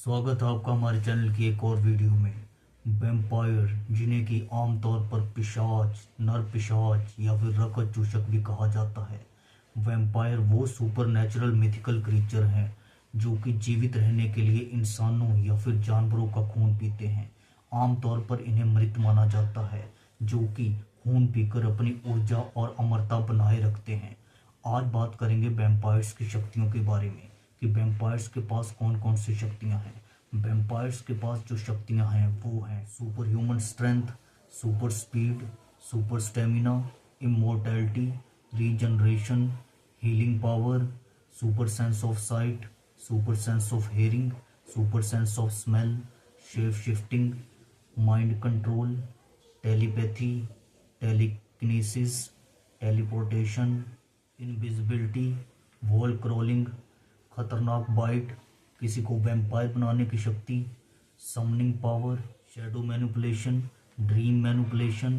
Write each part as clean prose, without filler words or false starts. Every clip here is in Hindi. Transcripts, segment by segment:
स्वागत है आपका हमारे चैनल की एक और वीडियो में। वैम्पायर, जिन्हें कि आमतौर पर पिशाच, नर पिशाच या फिर रकत चूषक भी कहा जाता है। वैम्पायर वो सुपर नेचुरल मिथिकल क्रीचर हैं जो कि जीवित रहने के लिए इंसानों या फिर जानवरों का खून पीते हैं। आमतौर पर इन्हें मृत माना जाता है, जो कि खून पीकर अपनी ऊर्जा और अमरता बनाए रखते हैं। आज बात करेंगे वैम्पायर्स की शक्तियों के बारे में कि वैम्पायर्स के पास कौन कौन सी शक्तियां हैं। वैम्पायर्स के पास जो शक्तियां हैं वो हैं super human strength, super speed, super stamina, immortality, regeneration, healing power, super sense of site, super sense of hearing, super sense of smell, shape shifting, mind control, telepathy, telekinesis, teleportation, invisibility, wall crawling, खतरनाक बाइट, किसी को वैम्पायर बनाने की शक्ति, summoning power, shadow manipulation, dream manipulation,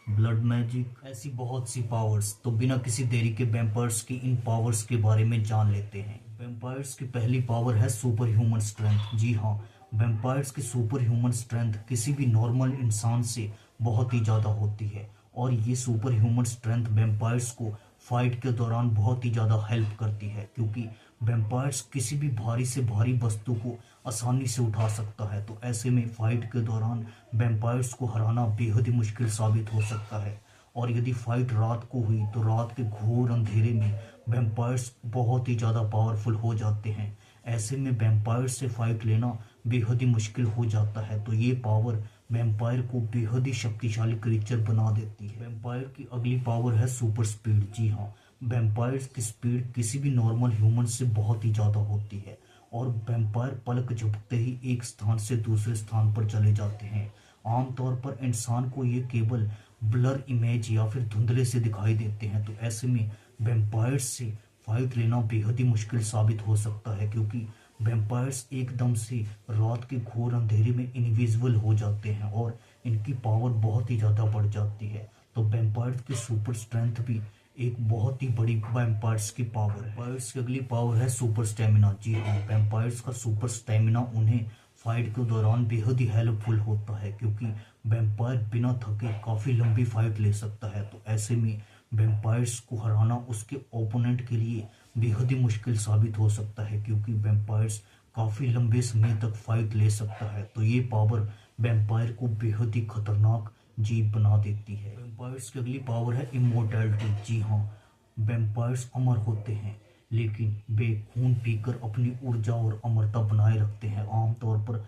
blood magic, ऐसी बहुत सी पावर्स। तो बिना किसी देरी के वैम्पायर्स की इन पावर्स के बारे में जान लेते हैं। वैम्पायर्स की पहली पावर है सुपर ह्यूमन स्ट्रेंथ। जी हाँ, वैम्पायर्स की सुपर ह्यूमन स्ट्रेंथ किसी भी नॉर्मल इंसान से बहुत ही ज़्यादा होती है और ये सुपर ह्यूमन स्ट्रेंथ वैम्पायर्स को फाइट के दौरान बहुत ही ज़्यादा हेल्प करती है, क्योंकि वैम्पायर्स किसी भी भारी से भारी वस्तु को आसानी से उठा सकता है। तो ऐसे में फाइट के दौरान वैम्पायर्स को हराना बेहद ही मुश्किल साबित हो सकता है। और यदि फाइट रात को हुई तो रात के घोर अंधेरे में वैम्पायर्स बहुत ही ज़्यादा पावरफुल हो जाते हैं। ऐसे में वैम्पायर्स से फाइट लेना बेहद ही मुश्किल हो जाता है। तो ये पावर वैम्पायर को बेहद ही शक्तिशाली क्रीचर बना देती है। वैम्पायर की अगली पावर है सुपर स्पीड। जी हाँ, वैम्पायर्स की स्पीड किसी भी नॉर्मल ह्यूमन से बहुत ही ज़्यादा होती है और वैम्पायर पलक झपकते ही एक स्थान से दूसरे स्थान पर चले जाते हैं। आमतौर पर इंसान को ये केवल ब्लर इमेज या फिर धुंधले से दिखाई देते हैं। तो ऐसे में वैम्पायर्स से फाइट लेना बेहद ही मुश्किल साबित हो सकता है, क्योंकि वैम्पायर्स एकदम से रात के घोर अंधेरे में इनविजिबल हो जाते हैं और इनकी पावर बहुत ही ज़्यादा बढ़ जाती है। तो वैम्पायर्स की सुपर स्ट्रेंथ भी एक बहुत ही बड़ी वैम्पायर्स की पावर है। वैम्पायर्स की अगली पावर है सुपर स्टेमिना। जी हाँ, वैम्पायर्स का सुपर स्टेमिना उन्हें फाइट के दौरान बेहद ही हेल्पफुल होता है, क्योंकि वैम्पायर बिना थके काफ़ी लंबी फाइट ले सकता है। तो ऐसे में वैम्पायर्स को हराना उसके ओपोनेंट के लिए बेहद ही मुश्किल साबित हो सकता है, क्योंकि वैम्पायर्स काफ़ी लंबे समय तक फाइट ले सकता है। तो ये पावर वैम्पायर को बेहद ही खतरनाक जीव बना देती है। वैम्पायर्स की अगली पावर है इमोर्टैलिटी। जी हाँ, वैम्पायर्स अमर होते हैं, लेकिन वे खून पीकर अपनी ऊर्जा और अमरता बनाए रखते हैं। आमतौर पर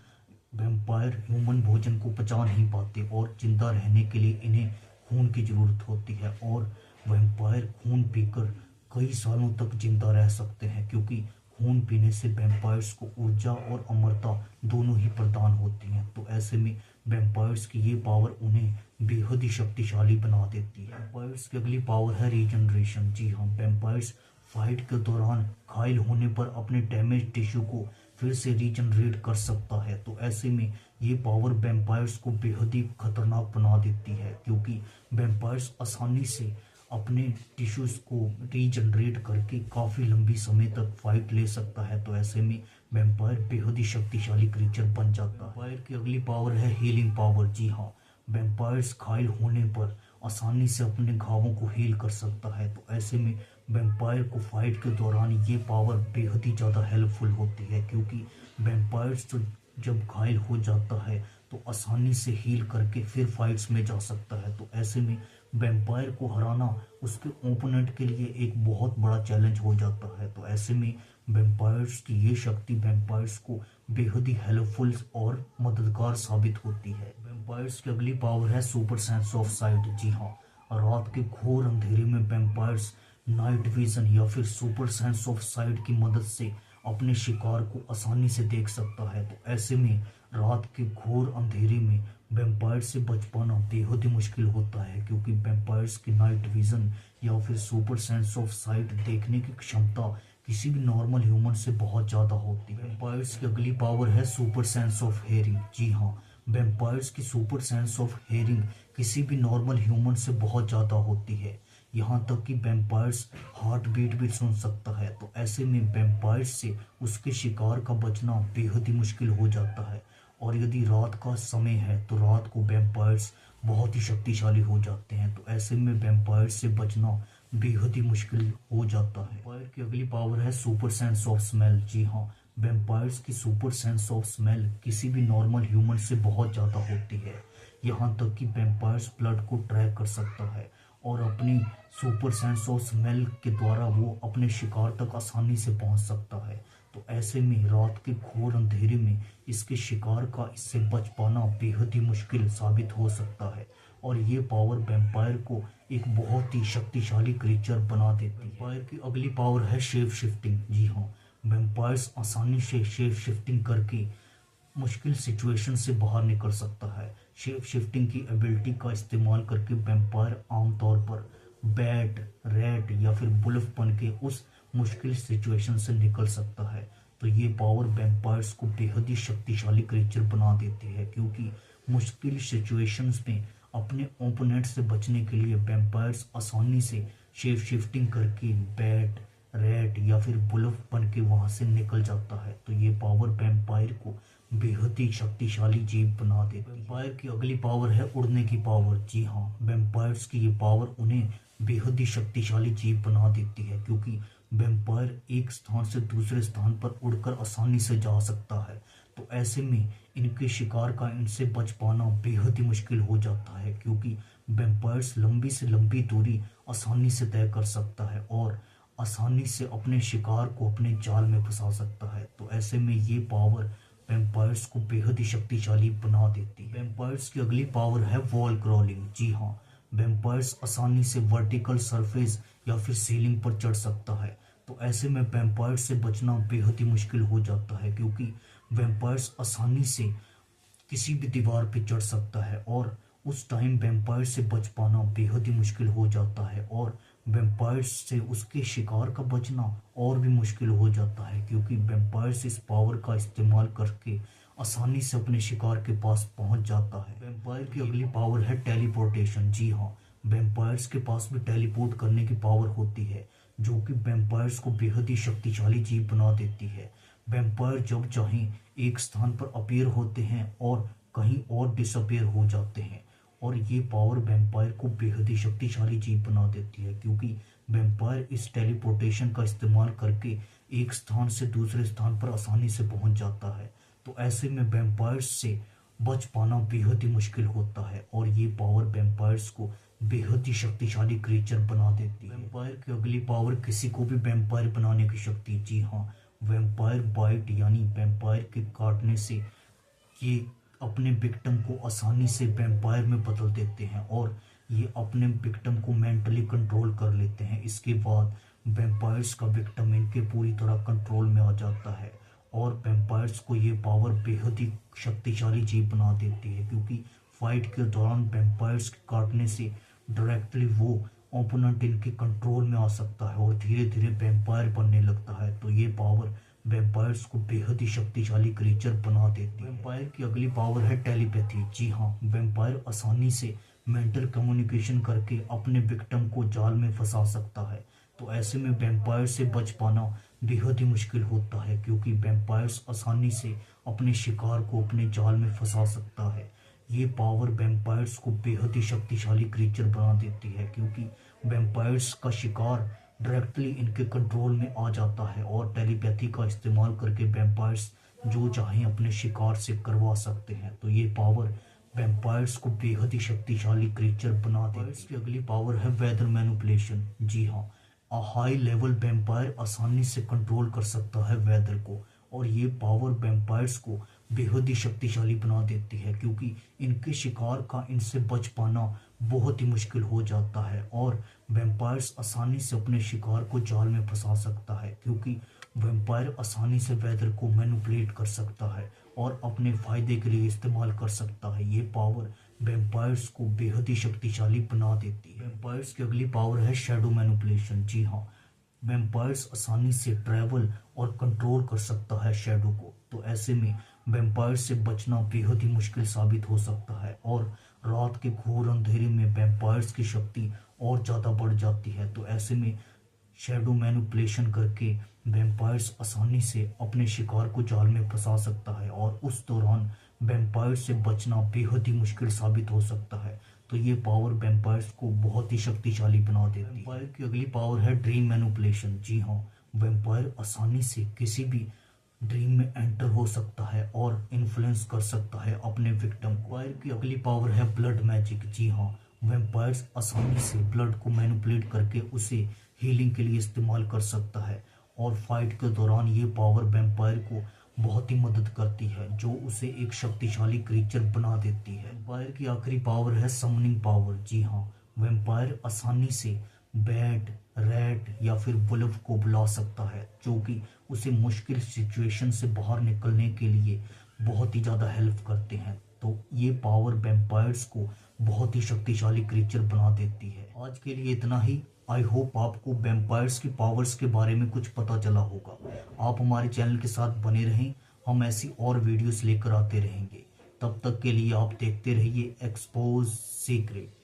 वैम्पायर ह्यूमन भोजन को पचा नहीं पाते और जिंदा रहने के लिए इन्हें खून की जरूरत होती है और वैम्पायर खून पीकर कई सालों तक जिंदा रह सकते हैं, क्योंकि खून पीने से वैम्पायर्स को ऊर्जा और अमरता दोनों ही प्रदान होती हैं। तो ऐसे में वैम्पायर्स की ये पावर उन्हें बेहद ही शक्तिशाली बना देती है। वैम्पायर्स की अगली पावर है रीजनरेशन। जी हाँ, वैम्पायर्स फाइट के दौरान घायल होने पर अपने डैमेज टिश्यू को फिर से रीजनरेट कर सकता है। तो ऐसे में ये पावर वैम्पायर्स को बेहद ही खतरनाक बना देती है, क्योंकि वैम्पायर्स आसानी से अपने टिश्यूज को रीजनरेट करके काफ़ी लंबी समय तक फाइट ले सकता है। तो ऐसे में वैम्पायर बेहद ही शक्तिशाली क्रीचर बन जाता है। वैम्पायर की अगली पावर है हीलिंग पावर। जी हाँ, वैम्पायर्स घायल होने पर आसानी से अपने घावों को हील कर सकता है। तो ऐसे में वैम्पायर को फाइट के दौरान ये पावर बेहद ही ज़्यादा हेल्पफुल होती है, क्योंकि वैम्पायर्स जब घायल हो जाता है तो आसानी से हील करके फिर फाइट्स में जा सकता है। तो ऐसे में वैम्पायर को हराना उसके ओपोनेंट के लिए एक बहुत बड़ा चैलेंज हो जाता है। तो ऐसे में वैम्पायर्स की ये शक्ति वैम्पायर्स को बेहद ही हेल्पफुल और मददगार साबित होती है। वैम्पायर्स की अगली पावर है सुपर सेंस ऑफ साइट। जी हाँ, रात के घोर अंधेरे में वैम्पायर्स नाइट विजन या फिर सुपर सेंस ऑफ साइट की मदद से अपने शिकार को आसानी से देख सकता है। तो ऐसे में रात के घोर अंधेरे में वैम्पायर से बच पाना बेहद ही मुश्किल होता है, क्योंकि वैम्पायर्स की नाइट विजन या फिर सुपर सेंस ऑफ साइट देखने की क्षमता किसी भी नॉर्मल ह्यूमन से बहुत ज़्यादा होती है। वैम्पायर्स की अगली पावर है सुपर सेंस ऑफ हेयरिंग। जी हाँ, वैम्पायर्स की सुपर सेंस ऑफ हेयरिंग किसी भी नॉर्मल ह्यूमन से बहुत ज़्यादा होती है। यहाँ तक कि वैम्पायर्स हार्ट बीट भी सुन सकता है। तो ऐसे में वैम्पायर्स से उसके शिकार का बचना बेहद ही मुश्किल हो जाता है। और यदि रात का समय है तो रात को वैम्पायर्स बहुत ही शक्तिशाली हो जाते हैं। तो ऐसे में वैम्पायर्स से बचना बेहद ही मुश्किल हो जाता है। वैम्पायर की अगली पावर है सुपर सेंस ऑफ स्मेल। जी हाँ, वैम्पायर्स की सुपर सेंस ऑफ स्मेल किसी भी नॉर्मल ह्यूमन से बहुत ज़्यादा होती है। यहाँ तक कि वैम्पायर्स ब्लड को ट्रैक कर सकता है और अपनी सुपर सेंस ऑफ स्मेल के द्वारा वो अपने शिकार तक आसानी से पहुंच सकता है। तो ऐसे में रात के घोर अंधेरे में इसके शिकार का इससे बच पाना बेहद ही मुश्किल साबित हो सकता है। और ये पावर वैम्पायर को एक बहुत ही शक्तिशाली क्रीचर बना देती है। वैम्पायर की अगली पावर है शेप शिफ्टिंग। जी हाँ, वैम्पायर्स आसानी से शेप शिफ्टिंग करके मुश्किल सिचुएशन से बाहर निकल सकता है। शेप शिफ्टिंग की एबिलिटी का इस्तेमाल करके वैम्पायर आमतौर पर बैट, रैट या फिर वुल्फ बन के उस मुश्किल सिचुएशन से निकल सकता है। तो ये पावर वैम्पायर्स को बेहद ही शक्तिशाली क्रिएचर बना देती है, क्योंकि मुश्किल सिचुएशंस में अपने ओपोनेंट से बचने के लिए वैम्पायर्स आसानी से शेप शिफ्टिंग करके बैट, रैट या फिर वुल्फ बन के वहां से निकल जाता है। तो ये पावर वैम्पायर को बेहद ही शक्तिशाली जीव बना देती है। वैम्पायर की अगली पावर है उड़ने की पावर। जी हाँ, वैम्पायर्स की ये पावर उन्हें बेहद ही शक्तिशाली जीव बना देती है, क्योंकि वैम्पायर एक स्थान से दूसरे स्थान पर उड़कर आसानी से जा सकता है। तो ऐसे में इनके शिकार का इनसे बच पाना बेहद ही मुश्किल हो जाता है, क्योंकि वैम्पायर्स लंबी से लंबी दूरी आसानी से तय कर सकता है और आसानी से अपने शिकार को अपने जाल में फंसा सकता है। तो ऐसे में ये पावर वैम्पायर्स को बेहद ही शक्तिशाली बना देती है। वैम्पायर्स की अगली पावर है वॉल क्रॉलिंग। जी हाँ, वैम्पायर्स आसानी से वर्टिकल सरफेस या फिर सीलिंग पर चढ़ सकता है। तो ऐसे में वैम्पायर्स से बचना बेहद ही मुश्किल हो जाता है, क्योंकि वैम्पायर्स आसानी से किसी भी दीवार पर चढ़ सकता है और उस टाइम वैम्पायर से बच पाना बेहद ही मुश्किल हो जाता है। और वैम्पायर्स से उसके शिकार का बचना और भी मुश्किल हो जाता है, क्योंकि वैम्पायर्स इस पावर का इस्तेमाल करके आसानी से अपने शिकार के पास पहुंच जाता है। वैम्पायर की अगली पावर है टेलीपोर्टेशन। जी हाँ, वैम्पायर्स के पास भी टेलीपोर्ट करने की पावर होती है, जो कि वैम्पायर्स को बेहद ही शक्तिशाली जीव बना देती है। वैम्पायर जब चाहें एक स्थान पर अपीयर होते हैं और कहीं और डिसअपीयर हो जाते हैं। और ये पावर वैम्पायर को बेहद ही शक्तिशाली जीव बना देती है, क्योंकि वैम्पायर इस टेलीपोर्टेशन का इस्तेमाल करके एक स्थान से दूसरे स्थान पर आसानी से पहुंच जाता है। तो ऐसे में वैम्पायर्स से बच पाना बेहद ही मुश्किल होता है और ये पावर वैम्पायर्स को बेहद ही शक्तिशाली क्रिएचर बना देती है। वैम्पायर की अगली पावर किसी को भी वैम्पायर बनाने की शक्ति। जी हाँ, वैम्पायर बाइट यानी वैम्पायर के काटने से ये अपने विक्टिम को आसानी से वैम्पायर में बदल देते हैं और ये अपने विक्टिम को मेंटली कंट्रोल कर लेते हैं। इसके बाद वैम्पायर्स का विक्टिम इनके पूरी तरह कंट्रोल में आ जाता है और वैम्पायर्स को ये पावर बेहद ही शक्तिशाली जीव बना देती है, क्योंकि फाइट के दौरान वैम्पायर्स के काटने से डायरेक्टली वो ओपोनेंट इनके कंट्रोल में आ सकता है और धीरे धीरे वैम्पायर बनने लगता है। तो ये पावर वैम्पायर्स को बेहद ही शक्तिशाली क्रिएचर बना देती है। वैम्पायर की अगली पावर है टेलीपैथी। जी हाँ, वैम्पायर आसानी से मेंटल कम्युनिकेशन करके अपने विक्टिम को जाल में फंसा सकता है। तो ऐसे में वैम्पायर से बच पाना बेहद ही मुश्किल होता है, क्योंकि वैम्पायर्स आसानी से अपने शिकार को अपने जाल में फंसा सकता है। ये पावर वैम्पायर्स को बेहद ही शक्तिशाली क्रिएचर बना देती है, क्योंकि वैम्पायर्स का शिकार डायरेक्टली इनके कंट्रोल में आ जाता है और टेलीपैथी का इस्तेमाल करके वैम्पायर्स जो चाहें अपने शिकार से करवा सकते हैं। तो ये पावर वैम्पायर्स को बेहद ही शक्तिशाली क्रिएचर बना देती है। इसकी अगली पावर है वेदर मैनिपुलेशन। जी हाँ, हाई लेवल वैम्पायर आसानी से कंट्रोल कर सकता है वेदर को और ये पावर वैम्पायर्स को बेहद ही शक्तिशाली बना देती है, क्योंकि इनके शिकार का इनसे बच पाना बहुत ही मुश्किल हो जाता है और वैम्पायर्स आसानी से अपने शिकार को जाल में फंसा सकता है, क्योंकि वैम्पायर आसानी से वेदर को मैनिपुलेट कर सकता है और अपने फायदे के लिए इस्तेमाल कर सकता है। ये पावर वैम्पायर्स को बेहद ही शक्तिशाली बना देती है। वैम्पायर्स की अगली पावर है शैडो मैनिपुलेशन। जी हाँ, वैम्पायर्स आसानी से ट्रैवल और कंट्रोल कर सकता है शैडो को। तो ऐसे में वैम्पायर से बचना बेहद ही मुश्किल साबित हो सकता है और रात के घोर अंधेरे में वैम्पायर्स की शक्ति और ज़्यादा बढ़ जाती है। तो ऐसे में शैडो मैनिपुलेशन करके वैम्पायर्स आसानी से अपने शिकार को जाल में फंसा सकता है और उस दौरान वैम्पायर से बचना बेहद ही मुश्किल साबित हो सकता है। तो ये पावर वैम्पायर्स को बहुत ही शक्तिशाली बना देती है। वैम्पायर की अगली पावर है ड्रीम मैनिपुलेशन। जी हाँ, वैम्पायर आसानी से किसी भी ड्रीम में एंटर हो सकता है और इन्फ्लुएंस कर सकता है अपने विक्टिम को। वैम्पायर की अगली पावर है ब्लड मैजिक। जी हाँ, वैम्पायर्स आसानी से ब्लड को मैनिपुलेट करके उसे हीलिंग के लिए इस्तेमाल कर सकता है और फाइट के दौरान ये पावर वैम्पायर को बहुत ही मदद करती है, जो उसे एक शक्तिशाली क्रीचर बना देती है। वैम्पायर की आखिरी पावर है समनिंग पावर। जी हाँ, वैम्पायर आसानी से बैट, रैट या फिर वुल्फ को बुला सकता है, जो कि उसे मुश्किल सिचुएशन से बाहर निकलने के लिए बहुत ही ज़्यादा हेल्प करते हैं। तो ये पावर वैम्पायर्स को बहुत ही शक्तिशाली क्रीचर बना देती है। आज के लिए इतना ही। आई होप आपको वैम्पायर्स की पावर्स के बारे में कुछ पता चला होगा। आप हमारे चैनल के साथ बने रहें, हम ऐसी और वीडियोस लेकर आते रहेंगे। तब तक के लिए आप देखते रहिए एक्सपोज सीक्रेट।